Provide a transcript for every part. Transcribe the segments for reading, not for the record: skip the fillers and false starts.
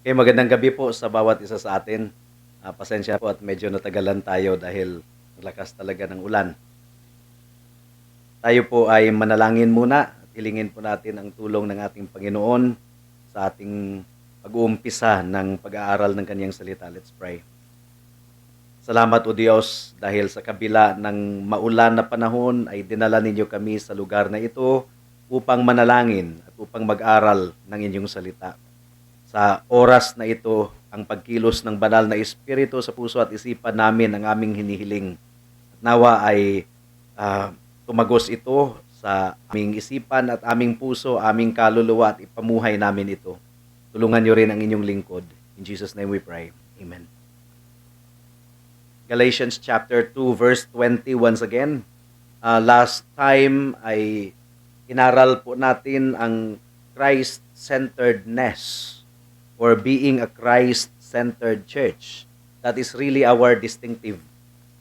Okay, magandang gabi po sa bawat isa sa atin. Pasensya po at medyo natagalan tayo dahil lakas talaga ng ulan. Tayo po ay manalangin muna at hilingin po natin ang tulong ng ating Panginoon sa ating pag-uumpisa ng pag-aaral ng Kanyang salita. Let's pray. Salamat o Diyos dahil sa kabila ng maulan na panahon ay dinala ninyo kami sa lugar na ito upang manalangin at upang mag-aral ng inyong salita. Sa oras na ito, ang pagkilos ng banal na Espiritu sa puso at isipan namin ang aming hinihiling. At nawa ay tumagos ito sa aming isipan at aming puso, aming kaluluwa at ipamuhay namin ito. Tulungan niyo rin ang inyong lingkod. In Jesus' name we pray. Amen. Galatians chapter 2 verse 20 once again. Last time ay inaral po natin ang Christ-centeredness or being a Christ-centered church. That is really our distinctive.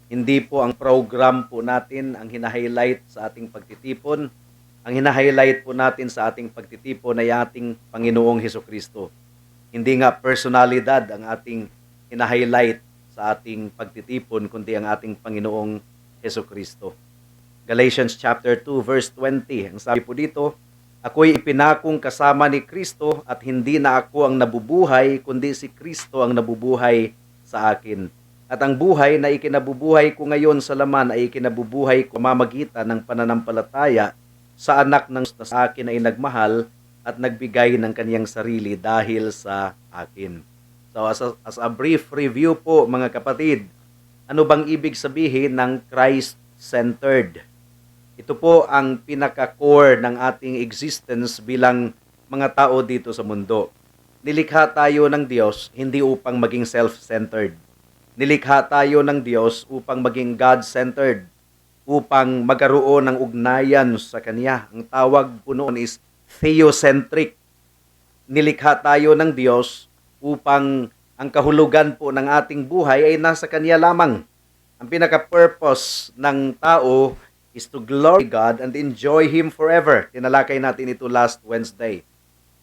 Hindi po ang program po natin ang hina-highlight sa ating pagtitipon. Ang hina-highlight po natin sa ating pagtitipon ay ating Panginoong Hesukristo. Hindi nga personalidad ang ating hina-highlight sa ating pagtitipon, kundi ang ating Panginoong Hesukristo. Galatians chapter 2 verse 20. Ang sabi po dito, ako'y ipinakong kasama ni Kristo at hindi na ako ang nabubuhay, kundi si Kristo ang nabubuhay sa akin. At ang buhay na ikinabubuhay ko ngayon sa laman ay ikinabubuhay ko mamamagitan ng pananampalataya sa anak ng sa akin ay nagmahal at nagbigay ng kaniyang sarili dahil sa akin. So as a brief review po mga kapatid, ano bang ibig sabihin ng Christ-centered? Ito po ang pinaka-core ng ating existence bilang mga tao dito sa mundo. Nilikha tayo ng Diyos hindi upang maging self-centered. Nilikha tayo ng Diyos upang maging God-centered, upang magkaroon ng ugnayan sa Kanya. Ang tawag po noon is theocentric. Nilikha tayo ng Diyos upang ang kahulugan po ng ating buhay ay nasa Kanya lamang. Ang pinaka-purpose ng tao is to glorify God and enjoy Him forever. Tinalakay natin ito last Wednesday.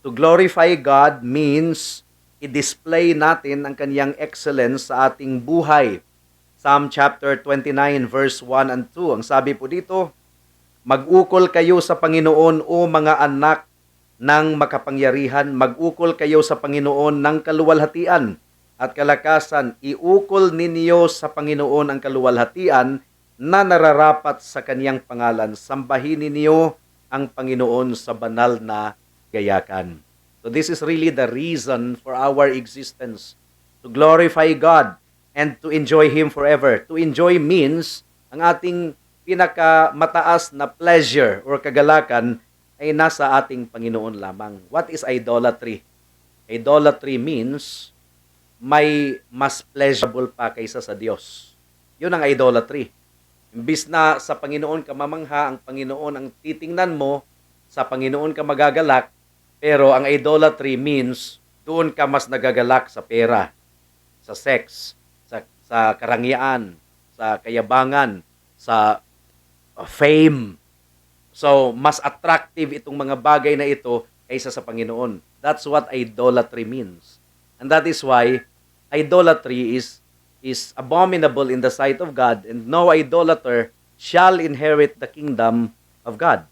To glorify God means i-display natin ang Kanyang excellence sa ating buhay. Psalm chapter 29 verse 1 and 2. Ang sabi po dito, mag-ukol kayo sa Panginoon o mga anak ng makapangyarihan, mag-ukol kayo sa Panginoon ng kaluwalhatian at kalakasan. Iukol ninyo sa Panginoon ang kaluwalhatian na nararapat sa Kaniyang pangalan. Sambahin ninyo ang Panginoon sa banal na gayakan. So this is really the reason for our existence, to glorify God and to enjoy Him forever. To enjoy means ang ating pinakamataas na pleasure or kagalakan ay nasa ating Panginoon lamang. What is idolatry? Idolatry means may mas pleasurable pa kaysa sa Diyos. Yun ang idolatry. Imbis na sa Panginoon ka mamangha, ang Panginoon ang titingnan mo, sa Panginoon ka magagalak, pero ang idolatry means doon ka mas nagagalak sa pera, sa sex, sa karangyaan, sa kayabangan, sa fame. So, mas attractive itong mga bagay na ito kaysa sa Panginoon. That's what idolatry means. And that is why idolatry is abominable in the sight of God, and no idolater shall inherit the kingdom of God.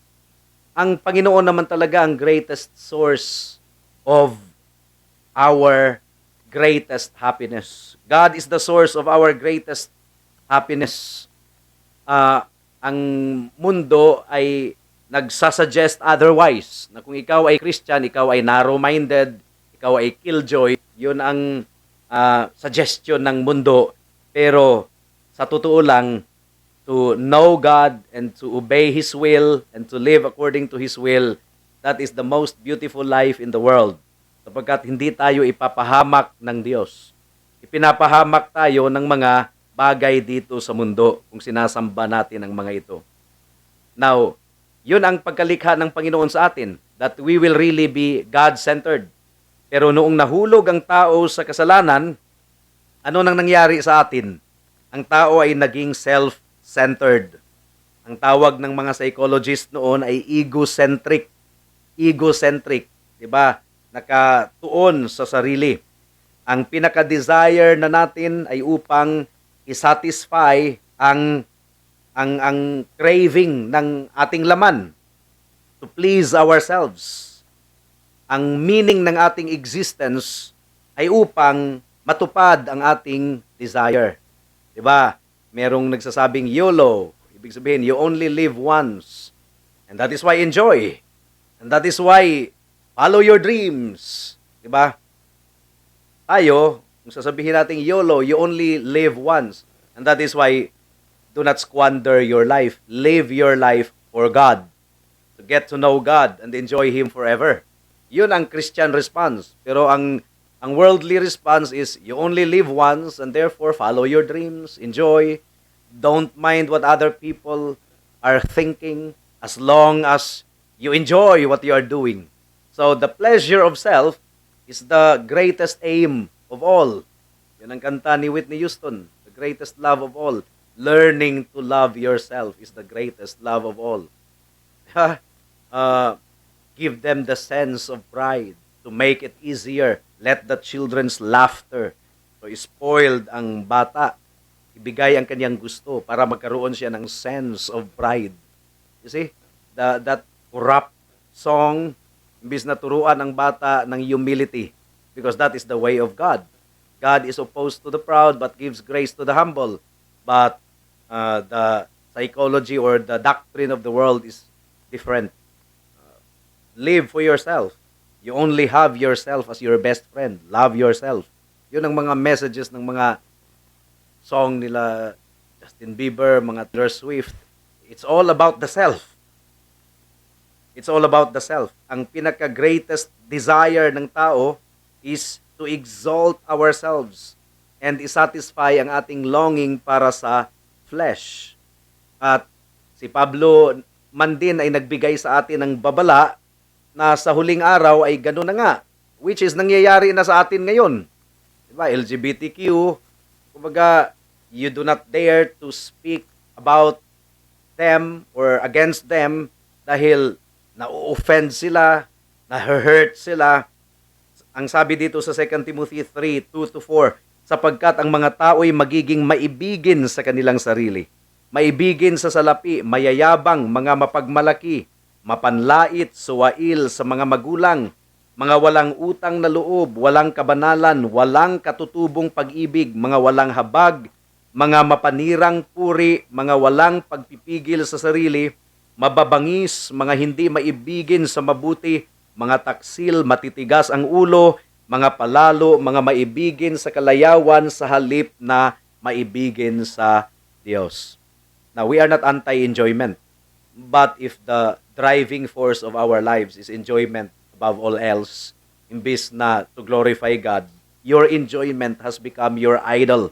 Ang Panginoon naman talaga ang greatest source of our greatest happiness. God is the source of our greatest happiness. Ang mundo ay nagsasuggest otherwise, na kung ikaw ay Christian, ikaw ay narrow-minded, ikaw ay killjoy, yun ang suggestion ng mundo. Pero sa totoo lang, to know God and to obey His will and to live according to His will, that is the most beautiful life in the world. Sapagkat hindi tayo ipapahamak ng Diyos. Ipinapahamak tayo ng mga bagay dito sa mundo kung sinasamba natin ang mga ito. Now, yun ang pagkalikha ng Panginoon sa atin, that we will really be God-centered. Pero noong nahulog ang tao sa kasalanan, ano nang nangyari sa atin? Ang tao ay naging self-centered. Ang tawag ng mga psychologist noon ay egocentric. Egocentric, 'di ba? Nakatuon sa sarili. Ang pinaka-desire na natin ay upang i-satisfy ang craving ng ating laman, to please ourselves. Ang meaning ng ating existence ay upang matupad ang ating desire. 'Di ba? Merong nagsasabing YOLO, ibig sabihin you only live once. And that is why enjoy. And that is why follow your dreams. 'Di ba? Tayo, kung sasabihin natin YOLO, you only live once. And that is why do not squander your life. Live your life for God. To get to know God and enjoy Him forever. Yun ang Christian response. Pero ang worldly response is you only live once and therefore follow your dreams, enjoy, don't mind what other people are thinking as long as you enjoy what you are doing. So the pleasure of self is the greatest aim of all. Yun ang kanta ni Whitney Houston, the greatest love of all. Learning to love yourself is the greatest love of all. Give them the sense of pride to make it easier. Let the children's laughter. So, spoiled ang bata. Ibigay ang kanyang gusto para magkaroon siya ng sense of pride. You see? That corrupt song, imbis na turuan ang bata ng humility. Because that is the way of God. God is opposed to the proud but gives grace to the humble. But the psychology or the doctrine of the world is different. Live for yourself. You only have yourself as your best friend. Love yourself. Yun ang mga messages ng mga song nila Justin Bieber, mga Taylor Swift. It's all about the self. It's all about the self. Ang pinaka-greatest desire ng tao is to exalt ourselves and isatisfy ang ating longing para sa flesh. At si Pablo man din ay nagbigay sa atin ng babala na sa huling araw ay gano'n na nga, which is nangyayari na sa atin ngayon. Diba? LGBTQ, kumbaga, you do not dare to speak about them or against them dahil na-offend sila, na-hurt sila. Ang sabi dito sa 2 Timothy 3:2-4, sapagkat ang mga tao ay magiging maibigin sa kanilang sarili. Maibigin sa salapi, mayayabang, mga mapagmalaki, mapanlait, suwail sa mga magulang, mga walang utang na loob, walang kabanalan, walang katutubong pag-ibig, mga walang habag, mga mapanirang puri, mga walang pagpipigil sa sarili, mababangis, mga hindi maibigin sa mabuti, mga taksil, matitigas ang ulo, mga palalo, mga maibigin sa kalayawan sa halip na maibigin sa Diyos. Now, we are not anti-enjoyment. But if the driving force of our lives is enjoyment above all else, imbis na to glorify God, your enjoyment has become your idol.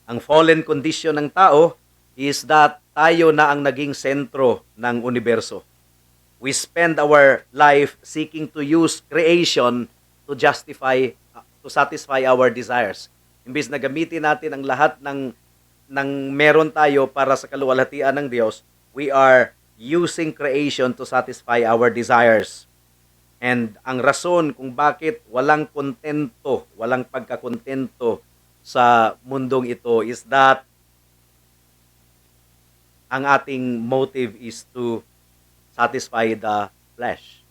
Ang fallen condition ng tao is that tayo na ang naging sentro ng universo. We spend our life seeking to use creation to satisfy our desires. Imbis na gamitin natin ang lahat ng meron tayo para sa kaluwalhatian ng Diyos, we are using creation to satisfy our desires. And ang rason kung bakit walang kontento, walang pagkakontento sa mundong ito is that ang ating motive is to satisfy the flesh.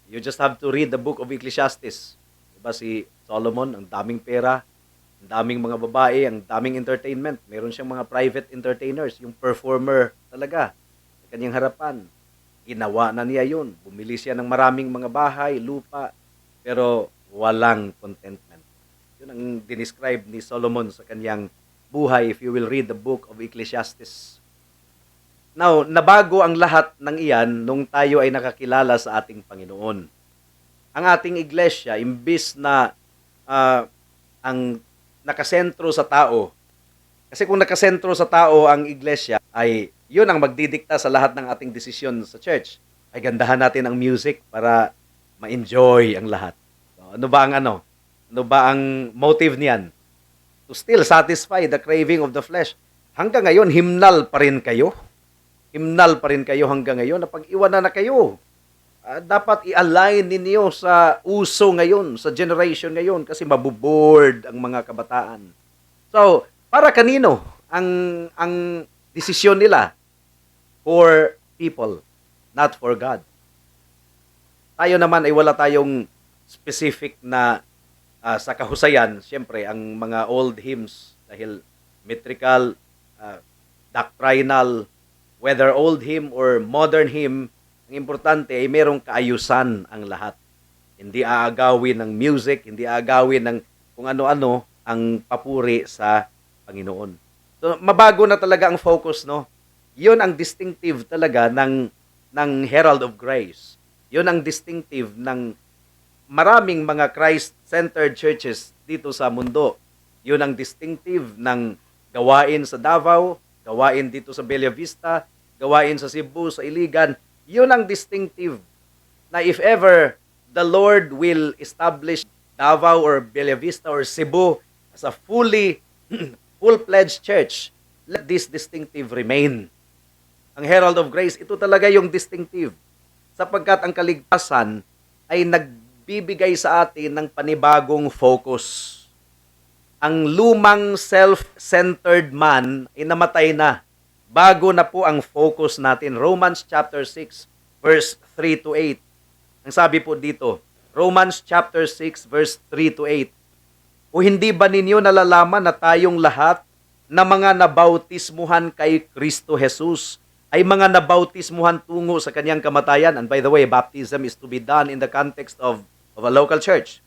You just have to read the book of Ecclesiastes. Diba si Solomon, ang daming pera, ang daming mga babae, ang daming entertainment. Meron siyang mga private entertainers, yung performer talaga sa kanyang harapan. Ginawa na niya yun. Bumili siya ng maraming mga bahay, lupa, pero walang contentment. Yun ang dinescribe ni Solomon sa kanyang buhay if you will read the book of Ecclesiastes. Now, nabago ang lahat ng iyan nung tayo ay nakakilala sa ating Panginoon. Ang ating iglesia, imbis na ang nakasentro sa tao, kasi kung nakasentro sa tao ang iglesia, ay yun ang magdidikta sa lahat ng ating desisyon sa church. Ay gandahan natin ang music para ma-enjoy ang lahat. So, ano ba ang motive niyan? To still satisfy the craving of the flesh. Hanggang ngayon, hymnal pa rin kayo. Hymnal pa rin kayo hanggang ngayon. Napag-iwanan na kayo. dapat i-align ninyo sa uso ngayon, sa generation ngayon kasi mabuboard ang mga kabataan. So, para kanino ang desisyon nila? For people, not for God. Tayo naman ay wala tayong specific na sa kahusayan, siyempre ang mga old hymns dahil metrical, doctrinal, whether old hymn or modern hymn, ang importante ay merong kaayusan ang lahat. Hindi aagawin ng music, hindi aagawin ng kung ano-ano ang papuri sa Panginoon. So, mabago na talaga ang focus, no? Yun ang distinctive talaga ng Herald of Grace. Yun ang distinctive ng maraming mga Christ-centered churches dito sa mundo. Yun ang distinctive ng gawain sa Davao, gawain dito sa Bella Vista, gawain sa Cebu, sa Iligan. Yun ang distinctive na if ever the Lord will establish Davao or Bella Vista or Cebu as a full-fledged church, let this distinctive remain. Ang Herald of Grace, ito talaga yung distinctive. Sapagkat ang kaligtasan ay nagbibigay sa atin ng panibagong focus. Ang lumang self-centered man ay namatay na. Bago na po ang focus natin. Romans chapter 6, verse 3 to 8. Ang sabi po dito, Romans chapter 6, verse 3 to 8. O hindi ba ninyo nalalaman na tayong lahat na mga nabautismuhan kay Kristo Jesus ay mga nabautismuhan tungo sa kanyang kamatayan? And by the way, baptism is to be done in the context of a local church.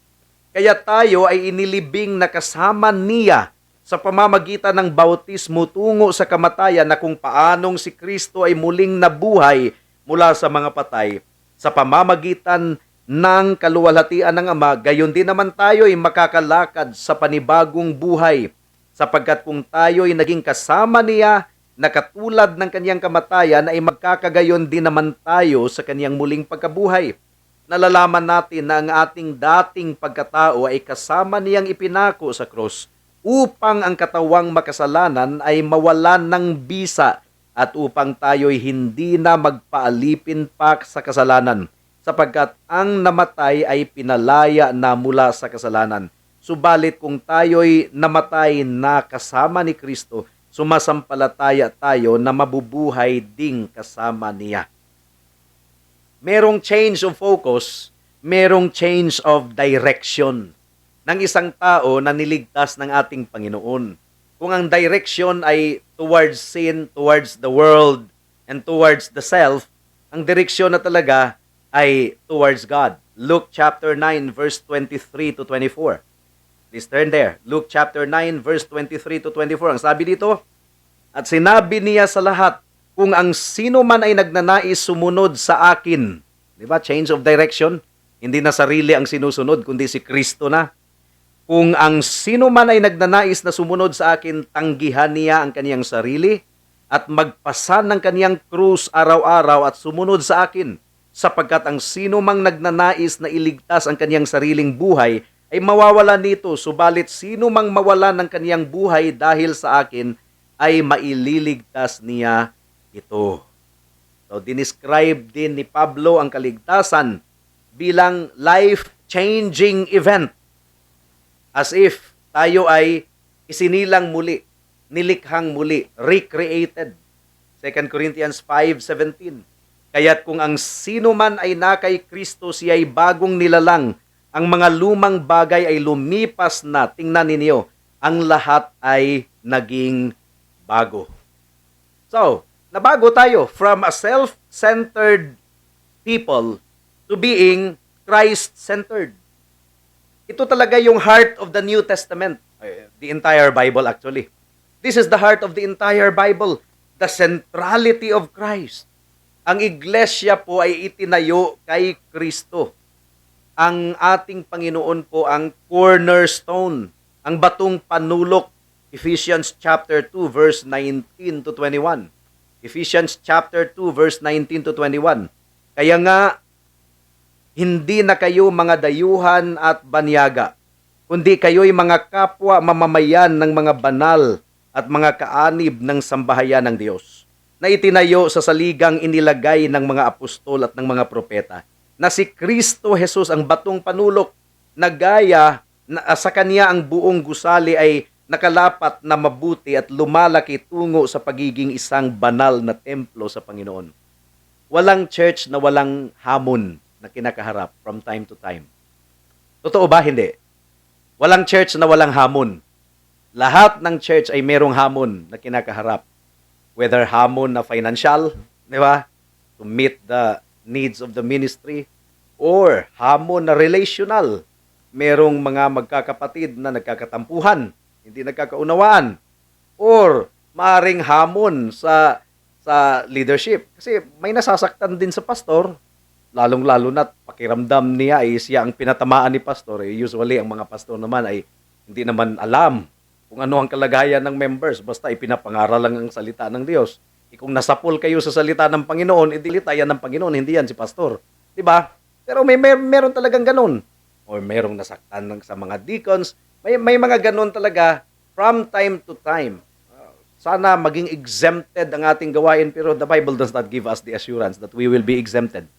Kaya tayo ay inilibing na kasama niya sa pamamagitan ng bautismo tungo sa kamatayan, na kung paanong si Kristo ay muling nabuhay mula sa mga patay sa pamamagitan ng kaluwalhatian ng Ama, gayon din naman tayo ay makakalakad sa panibagong buhay, sapagkat kung tayo ay naging kasama niya na katulad ng kanyang kamatayan, ay magkakagayon din naman tayo sa kanyang muling pagkabuhay. Nalalaman natin na ang ating dating pagkatao ay kasama niyang ipinako sa krus upang ang katawang makasalanan ay mawalan ng bisa at upang tayo'y hindi na magpaalipin pa sa kasalanan, sapagkat ang namatay ay pinalaya na mula sa kasalanan. Subalit kung tayo'y namatay na kasama ni Kristo, sumasampalataya tayo na mabubuhay ding kasama niya. Merong change of focus, merong change of direction ng isang tao na niligtas ng ating Panginoon. Kung ang direction ay towards sin, towards the world, and towards the self, ang direksyon na talaga ay towards God. Luke chapter 9, verse 23 to 24. Please turn there. Luke chapter 9, verse 23 to 24. Ang sabi dito, at sinabi niya sa lahat, kung ang sino man ay nagnanais sumunod sa akin, di ba? Change of direction. Hindi na sarili ang sinusunod, kundi si Kristo na. Kung ang sino man ay nagnanais na sumunod sa akin, tanggihan niya ang kaniyang sarili at magpasan ng kaniyang krus araw-araw at sumunod sa akin. Sapagkat ang sino mang nagnanais na iligtas ang kaniyang sariling buhay ay mawawala nito, subalit sino mang mawala ng kaniyang buhay dahil sa akin ay maililigtas niya ito. So, dinescribe din ni Pablo ang kaligtasan bilang life-changing event. As if tayo ay isinilang muli, nilikhang muli, recreated. 2 Corinthians 5:17. Kaya't kung ang sino man ay na kay Kristo, siya ay bagong nilalang. Ang mga lumang bagay ay lumipas na. Tingnan ninyo, ang lahat ay naging bago. So, nabago tayo from a self-centered people to being Christ-centered. Ito talaga yung heart of the New Testament. The entire Bible actually. This is the heart of the entire Bible. The centrality of Christ. Ang iglesia po ay itinayo kay Kristo. Ang ating Panginoon po ang cornerstone, ang batong panulok. Ephesians chapter 2 verse 19 to 21. Ephesians chapter 2 verse 19 to 21. Kaya nga, hindi na kayo mga dayuhan at banyaga, kundi kayo'y mga kapwa mamamayan ng mga banal at mga kaanib ng sambahayan ng Diyos, na itinayo sa saligang inilagay ng mga apostol at ng mga propeta, na si Kristo Jesus ang batong panulok na gaya na sa kanya ang buong gusali ay nakalapat na mabuti at lumalaki tungo sa pagiging isang banal na templo sa Panginoon. Walang church na walang hamon na kinakaharap from time to time. Totoo ba? Hindi. Walang church na walang hamon. Lahat ng church ay merong hamon na kinakaharap. Whether hamon na financial, di ba? To meet the needs of the ministry, or hamon na relational. Merong mga magkakapatid na nagkakatampuhan, hindi nagkakaunawaan, or maaring hamon sa leadership. Kasi may nasasaktan din sa pastor, lalong-lalo na pakiramdam niya ay siya ang pinatamaan ni pastor. Usually, ang mga pastor naman ay hindi naman alam kung ano ang kalagayan ng members. Basta ipinapangaral lang ang salita ng Diyos. Kung nasapol kayo sa salita ng Panginoon, idilita yan ng Panginoon, hindi yan si pastor. Diba? Pero meron talagang ganun. Or merong nasaktan sa mga deacons. May mga ganun talaga from time to time. Sana maging exempted ang ating gawain, pero the Bible does not give us the assurance that we will be exempted.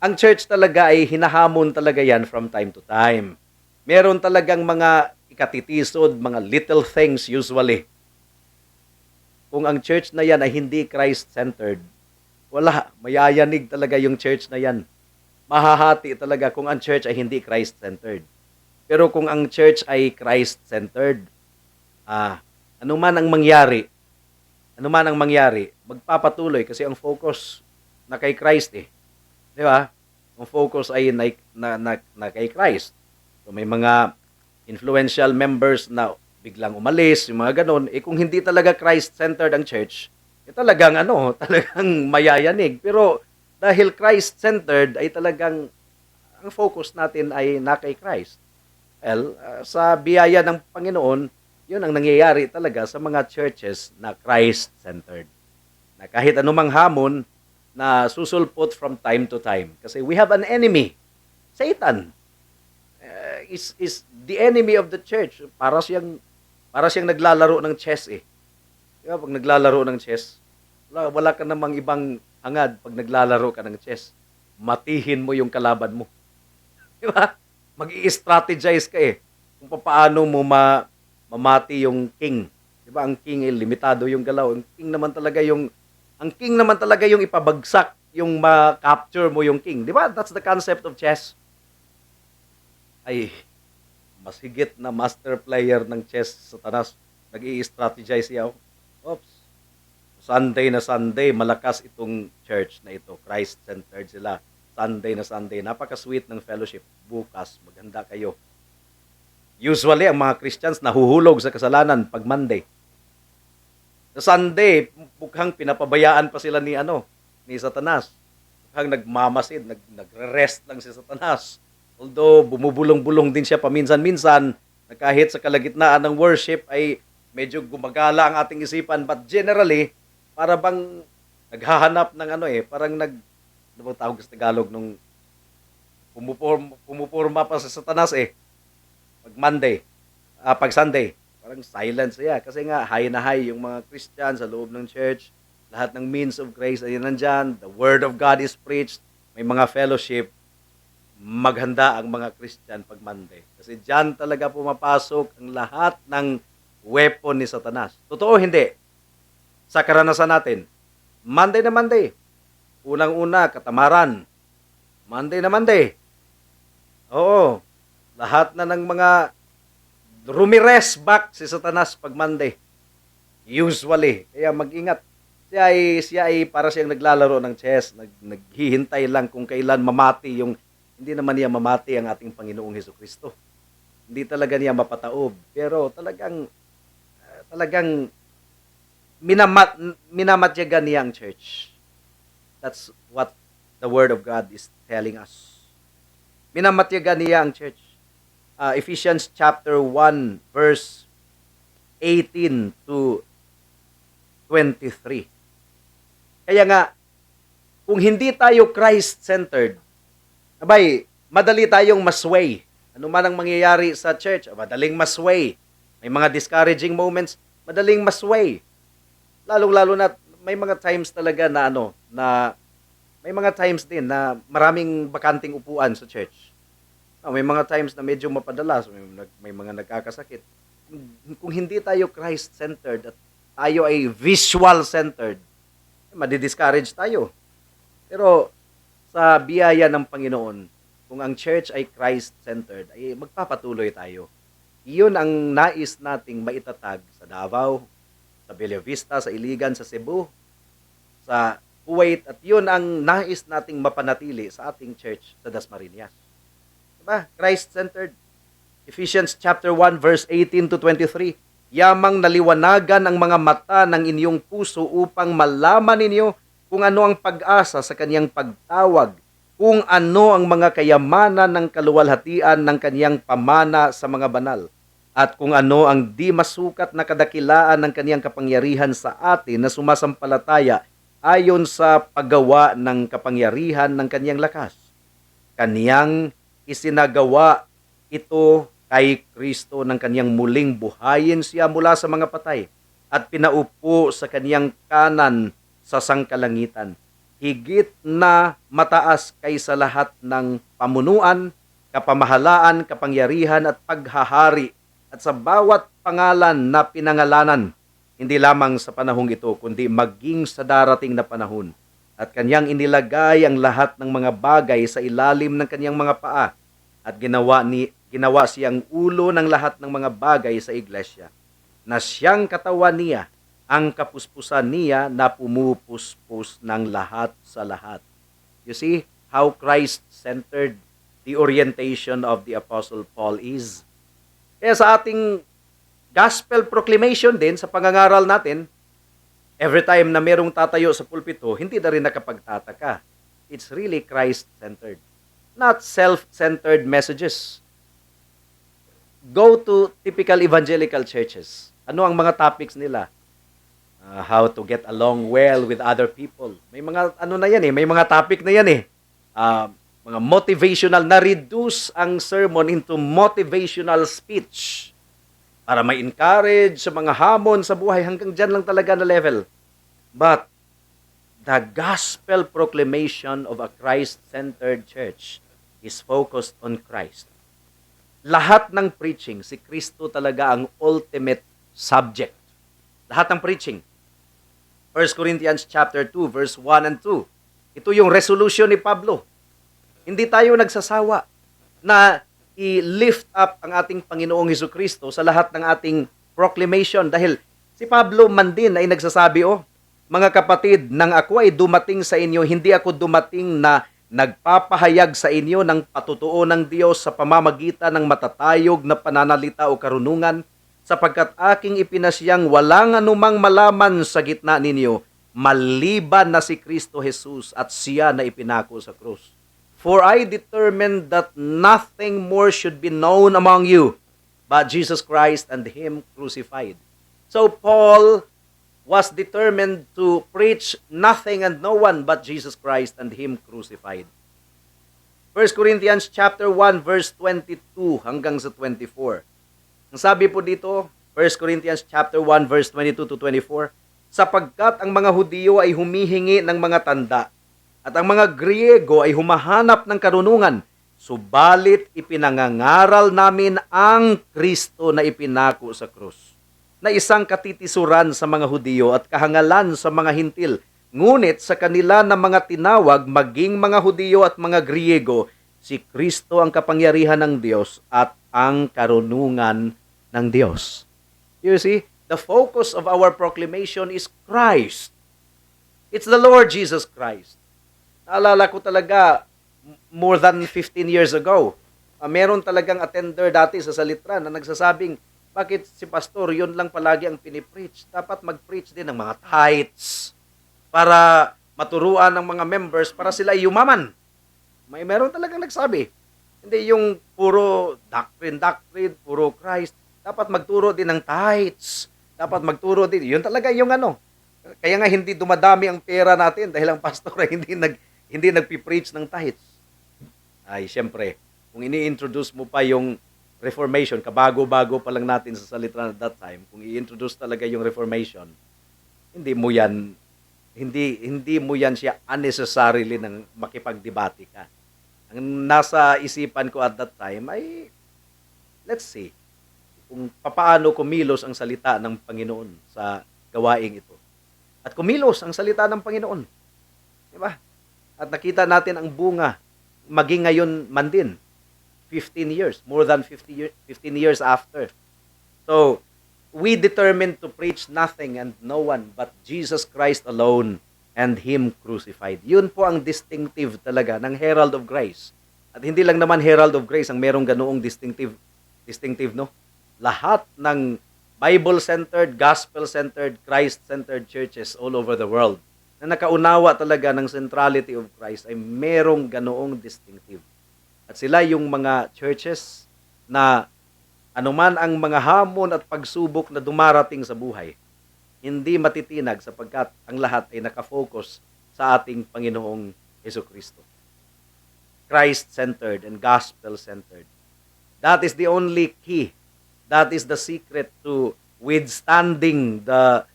Ang church talaga ay hinahamon talaga yan from time to time. Meron talagang mga ikatitisod, mga little things usually. Kung ang church na yan ay hindi Christ-centered, wala, mayayanig talaga yung church na yan. Mahahati talaga kung ang church ay hindi Christ-centered. Pero kung ang church ay Christ-centered, ano man ang mangyari, magpapatuloy kasi ang focus na kay Christ eh. Di ba? Ang focus ay na kay Christ. So may mga influential members na biglang umalis, yung mga ganon. Kung hindi talaga Christ-centered ang church, talagang mayayanig. Pero dahil Christ-centered ay talagang ang focus natin ay na kay Christ. Well, sa biyaya ng Panginoon, yun ang nangyayari talaga sa mga churches na Christ-centered. Na kahit anumang hamon na susulpot from time to time. Kasi we have an enemy. Satan is the enemy of the church. Para siyang naglalaro ng chess eh. Diba? Pag naglalaro ng chess, wala ka namang ibang hangad pag naglalaro ka ng chess. Matihin mo yung kalaban mo. Diba? Mag-i-strategize ka eh. Kung paano mo mamati yung king. 'Di ba? Ang king limitado yung galaw. Ang king naman talaga yung ipabagsak, yung ma-capture mo yung king. 'Di ba? That's the concept of chess. Ay, mas higit na master player ng chess Satanas. Nag-i-strategize siya. Oops. Sunday na Sunday, malakas itong church na ito. Christ-centered sila. Sunday na Sunday, napaka-sweet ng fellowship. Bukas, maghanda kayo. Usually, ang mga Christians nahuhulog sa kasalanan pag Monday. Sa Sunday, mukhang pinapabayaan pa sila ni Satanas. Mukhang nagmamasid, nagre-rest lang si Satanas. Although, bumubulong-bulong din siya paminsan-minsan, na kahit sa kalagitnaan ng worship ay medyo gumagala ang ating isipan. But generally, para bang naghahanap ng parang ano bang tawag sa Tagalog nung pumupurma pa sa Satanas eh. Pag Sunday, parang silence siya. Kasi nga, high na high yung mga Christian sa loob ng church. Lahat ng means of grace ay nandyan. The Word of God is preached. May mga fellowship. Maghanda ang mga Christian pag Monday. Kasi dyan talaga pumapasok ang lahat ng weapon ni Satanas. Totoo hindi? Sa karanasan natin, Monday na Monday. Unang-una, katamaran. Monday na Monday. Oo. Lahat na ng mga rumires back si Satanas pag Monday. Usually. Kaya mag-ingat. Siya ay para siyang naglalaro ng chess. Naghihintay lang kung kailan mamati yung. Hindi naman niya mamati ang ating Panginoong Hesukristo. Hindi talaga niya mapataob. Pero talagang minamatyagan niya ang church. That's what the Word of God is telling us. Minamatyagan niya ang church. Ephesians chapter 1 verse 18 to 23. Kaya nga, kung hindi tayo Christ-centered, madali tayong masway. Ano man ang mangyayari sa church, madaling masway. May mga discouraging moments, madaling masway. Lalo na may mga times talaga na May mga times din na maraming bakanting upuan sa church. May mga times na medyo mapadalas, may mga nagkakasakit. Kung hindi tayo Christ-centered at tayo ay visual-centered, madi-discourage tayo. Pero sa biyaya ng Panginoon, kung ang church ay Christ-centered, ay magpapatuloy tayo. Iyon ang nais nating maitatag sa Davao, sa Bella Vista, sa Iligan, sa Cebu, sa Kuwait, at yun ang nais nating mapanatili sa ating church sa Dasmariñas. Diba? Christ-centered. Ephesians chapter 1 verse 18 to 23. Yamang naliwanagan ang mga mata ng inyong puso upang malaman ninyo kung ano ang pag-asa sa kaniyang pagtawag, kung ano ang mga kayamanan ng kaluwalhatian ng kaniyang pamana sa mga banal, at kung ano ang di masukat na kadakilaan ng kaniyang kapangyarihan sa atin na sumasampalataya ayon sa paggawa ng kapangyarihan ng kaniyang lakas. Kaniyang isinagawa ito kay Kristo ng kaniyang muling buhayin siya mula sa mga patay at pinaupo sa kaniyang kanan sa sangkalangitan, higit na mataas kaysa lahat ng pamunuan, kapamahalaan, kapangyarihan at paghahari at sa bawat pangalan na pinangalanan, hindi lamang sa panahong ito, kundi maging sa darating na panahon. At kanyang inilagay ang lahat ng mga bagay sa ilalim ng kanyang mga paa at ginawa siyang ulo ng lahat ng mga bagay sa iglesia, na siyang katawan niya, ang kapuspusan niya na pumupuspos ng lahat sa lahat. You see how Christ-centered the orientation of the Apostle Paul is. Kaya sa ating gospel proclamation din, sa pangangaral natin, every time na merong tatayo sa pulpito, hindi na rin nakapagtataka. It's really Christ-centered, not self-centered messages. Go to typical evangelical churches. Ano ang mga topics nila? How to get along well with other people. May mga ano na yan may mga topic na yan mga motivational, na-reduce ang sermon into motivational speech para ma-encourage sa mga hamon sa buhay, hanggang dyan lang talaga na level. But the gospel proclamation of a Christ-centered church is focused on Christ. Lahat ng preaching, si Kristo talaga ang ultimate subject. Lahat ng preaching. 1 Corinthians chapter 2 verse 1 and 2. Ito yung resolution ni Pablo. Hindi tayo nagsasawa na i-lift up ang ating Panginoong Hesukristo sa lahat ng ating proclamation, dahil si Pablo man din ay nagsasabi, mga kapatid, nang ako ay dumating sa inyo, hindi ako dumating na nagpapahayag sa inyo ng patutuo ng Diyos sa pamamagitan ng matatayog na pananalita o karunungan, sapagkat aking ipinasyang walang anumang malaman sa gitna ninyo, maliban na si Kristo Jesus at siya na ipinako sa krus. For I determined that nothing more should be known among you but Jesus Christ and Him crucified. So Paul was determined to preach nothing and no one but Jesus Christ and Him crucified. 1 Corinthians chapter 1 verse 22 hanggang sa 24. Ang sabi po dito, 1 Corinthians chapter 1 verse 22 to 24, sapagkat ang mga Hudiyo ay humihingi ng mga tanda, at ang mga Griego ay humahanap ng karunungan, subalit ipinangangaral namin ang Kristo na ipinako sa krus, na isang katitisuran sa mga Hudiyo at kahangalan sa mga Hintil. Ngunit sa kanila na mga tinawag, maging mga Hudiyo at mga Griego, si Kristo ang kapangyarihan ng Diyos at ang karunungan ng Diyos. You see, the focus of our proclamation is Christ. It's the Lord Jesus Christ. Naalala ko talaga, more than 15 years ago, meron talagang attender dati sa Salitran na nagsasabing, bakit si pastor, yun lang palagi ang pinipreach? Dapat mag-preach din ng mga tithes para maturuan ng mga members para sila yumaman. Meron talagang nagsabi. Hindi yung puro doctrine, puro Christ. Dapat magturo din ng tithes. Dapat magturo din. Yun talaga yung ano. Kaya nga hindi dumadami ang pera natin dahil ang pastor ay hindi nagpi-preach ng tithes. Ay, syempre, kung ini-introduce mo pa yung Reformation, kabago-bago pa lang natin sa Salitran at that time, kung i-introduce talaga yung Reformation, hindi mo yan Hindi mo yan siya unnecessarily nang makipagdebate ka. Ang nasa isipan ko at that time ay, let's see, kung papaano kumilos ang salita ng Panginoon sa gawaing ito. At kumilos ang salita ng Panginoon. Di ba? At nakita natin ang bunga, maging ngayon man din, 15 years, more than 15 years after. So, we determined to preach nothing and no one but Jesus Christ alone and Him crucified. Yun po ang distinctive talaga ng Herald of Grace. At hindi lang naman Herald of Grace ang merong ganoong distinctive, no? Lahat ng Bible-centered, gospel-centered, Christ-centered churches all over the world na nakaunawa talaga ng centrality of Christ ay merong ganoong distinctive. At sila yung mga churches na anuman ang mga hamon at pagsubok na dumarating sa buhay, hindi matitinag sapagkat ang lahat ay nakafocus sa ating Panginoong Jesucristo. Christ-centered and gospel-centered. That is the only key. That is the secret to withstanding the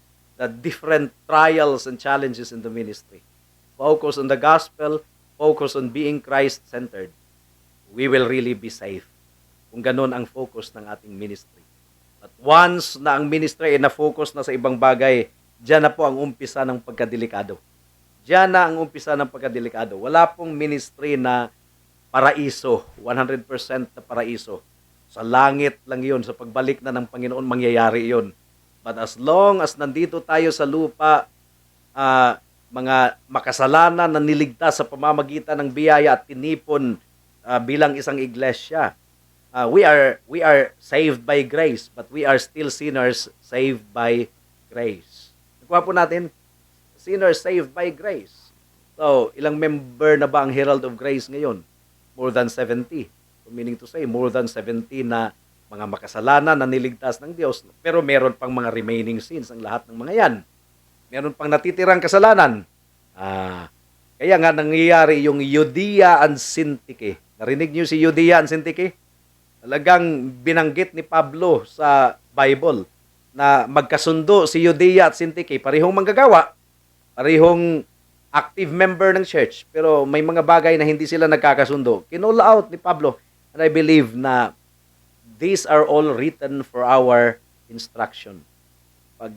different trials and challenges in the ministry. Focus on the gospel, focus on being Christ-centered. We will really be safe kung ganun ang focus ng ating ministry. At once na ang ministry ay na-focus na sa ibang bagay, diyan na po ang umpisa ng pagkadelikado. Diyan na ang umpisa ng pagkadelikado. Wala pong ministry na paraiso, 100% na paraiso. Sa langit lang yun, sa pagbalik na ng Panginoon, mangyayari yun. But as long as nandito tayo sa lupa, mga makasalanan na niligtas sa pamamagitan ng biyaya at tinipon bilang isang iglesia, we are saved by grace, but we are still sinners saved by grace. Nakuha po natin, sinners saved by grace. So, ilang member na ba ang Herald of Grace ngayon? More than 70. Meaning to say, more than 70 na mga makasalanan na niligtas ng Diyos. Pero meron pang mga remaining sins ang lahat ng mga yan. Meron pang natitirang kasalanan. Kaya nga nangyayari yung Judea and Syntyche. Narinig niyo si Judea and Syntyche? Talagang binanggit ni Pablo sa Bible na magkasundo si Judea at Syntyche, parehong manggagawa, parehong active member ng church, pero may mga bagay na hindi sila nagkakasundo. Kinula out ni Pablo, and I believe na these are all written for our instruction. Pag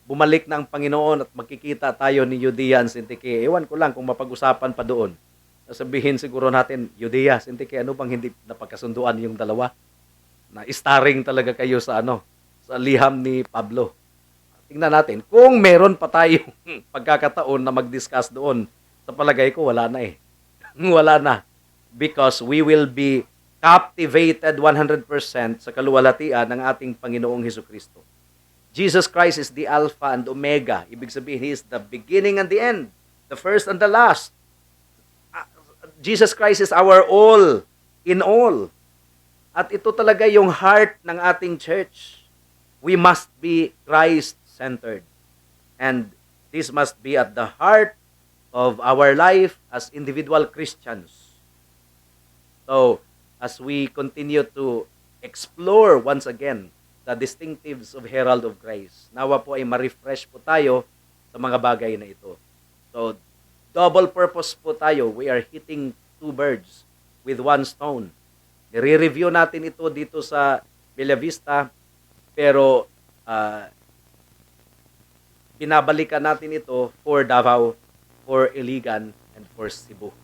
bumalik na ang Panginoon at magkikita tayo ni Judea and Syntyche, ewan ko lang kung mapag-usapan pa doon. Sabihin siguro natin, Judea, Syntyche, ano bang hindi napagkasunduan yung dalawa? Na starring talaga kayo sa sa liham ni Pablo. Tingnan natin, kung meron pa tayong pagkakataon na mag-discuss doon, sa palagay ko, wala na eh. Wala na. Because we will be captivated 100% sa kaluwalhatian ng ating Panginoong Hesukristo. Jesus Christ is the Alpha and Omega. Ibig sabihin, He is the beginning and the end, the first and the last. Jesus Christ is our all in all. At ito talaga yung heart ng ating church. We must be Christ-centered. And this must be at the heart of our life as individual Christians. So, as we continue to explore once again the distinctives of Herald of Grace, nawa po ay ma-refresh po tayo sa mga bagay na ito. So, double purpose po tayo. We are hitting two birds with one stone. I-review natin ito dito sa Bella Vista, pero binabalikan natin ito for Davao, for Iligan, and for Cebu.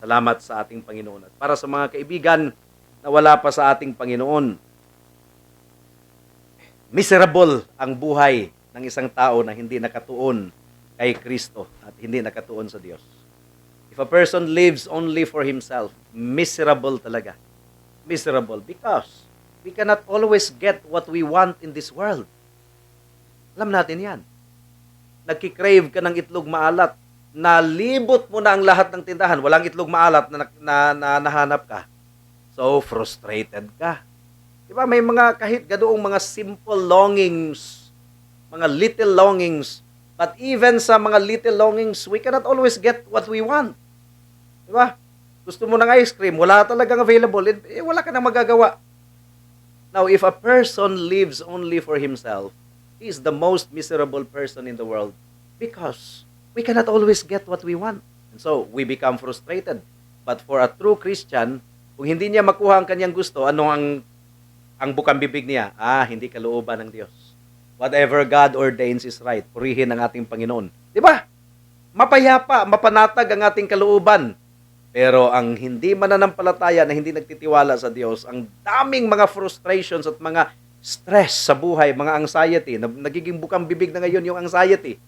Salamat sa ating Panginoon. At para sa mga kaibigan na wala pa sa ating Panginoon, miserable ang buhay ng isang tao na hindi nakatuon kay Kristo at hindi nakatuon sa Diyos. If a person lives only for himself, miserable talaga. Miserable because we cannot always get what we want in this world. Alam natin yan. Nagkikrave ka ng itlog maalat, nalibot mo na ang lahat ng tindahan, walang itlog maalat na nahanap ka. So, frustrated ka. Diba, may mga kahit ganoong mga simple longings, mga little longings, but even sa mga little longings, we cannot always get what we want. Diba? Gusto mo ng ice cream, wala talagang available, wala ka nang magagawa. Now, if a person lives only for himself, he is the most miserable person in the world. because we cannot always get what we want. And so, we become frustrated. But for a true Christian, kung hindi niya makuha ang kanyang gusto, ano ang bukang bibig niya? Hindi kalooban ng Diyos. Whatever God ordains is right. Purihin ang ating Panginoon. Di ba? Mapayapa, mapanatag ang ating kalooban. Pero ang hindi mananampalataya na hindi nagtitiwala sa Diyos, ang daming mga frustrations at mga stress sa buhay, mga anxiety, nagiging bukang bibig na ngayon yung anxiety.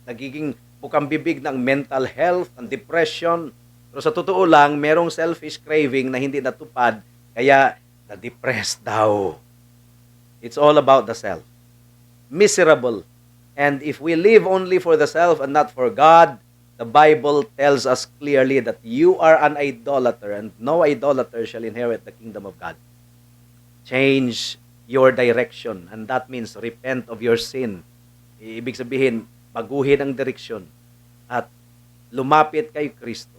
Nagiging bukang bibig ng mental health, ng depression. Pero sa totoo lang, merong selfish craving na hindi natupad, kaya na-depressed daw. It's all about the self. Miserable. And if we live only for the self and not for God, the Bible tells us clearly that you are an idolater and no idolater shall inherit the kingdom of God. Change your direction, and that means repent of your sin. Ibig sabihin, baguhin ang direksyon at lumapit kay Kristo.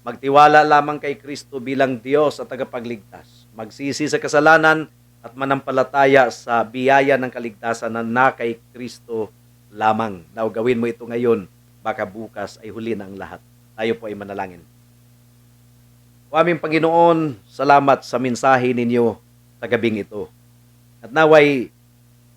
Magtiwala lamang kay Kristo bilang Diyos at tagapagligtas. Magsisi sa kasalanan at manampalataya sa biyaya ng kaligtasan na kay Kristo lamang. Now, gawin mo ito ngayon, baka bukas ay huli na ang lahat. Tayo po ay manalangin. O aming Panginoon, salamat sa mensahe ninyo sa gabing ito. At naway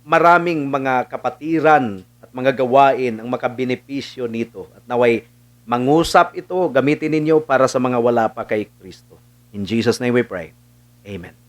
maraming mga kapatiran at mga gawain ang makabenepisyo nito. At naway mangusap ito, gamitin ninyo para sa mga wala pa kay Kristo. In Jesus' name we pray. Amen.